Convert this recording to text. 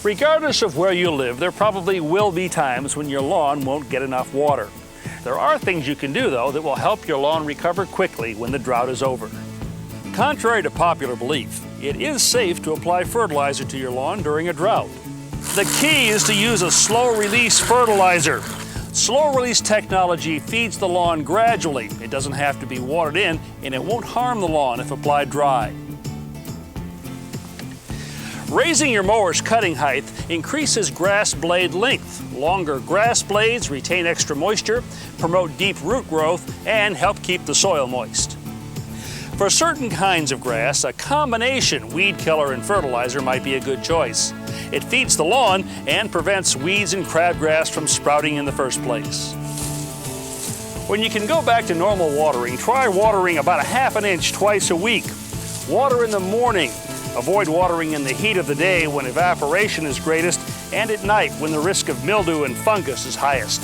Regardless of where you live, there probably will be times when your lawn won't get enough water. There are things you can do, though, that will help your lawn recover quickly when the drought is over. Contrary to popular belief, it is safe to apply fertilizer to your lawn during a drought. The key is to use a slow-release fertilizer. Slow-release technology feeds the lawn gradually. It doesn't have to be watered in, and it won't harm the lawn if applied dry. Raising your mower's cutting height increases grass blade length. Longer grass blades retain extra moisture, promote deep root growth, and help keep the soil moist. For certain kinds of grass, a combination weed killer and fertilizer might be a good choice. It feeds the lawn and prevents weeds and crabgrass from sprouting in the first place. When you can go back to normal watering, try watering about 1/2 inch twice a week. Water in the morning. Avoid watering in the heat of the day when evaporation is greatest, and at night when the risk of mildew and fungus is highest.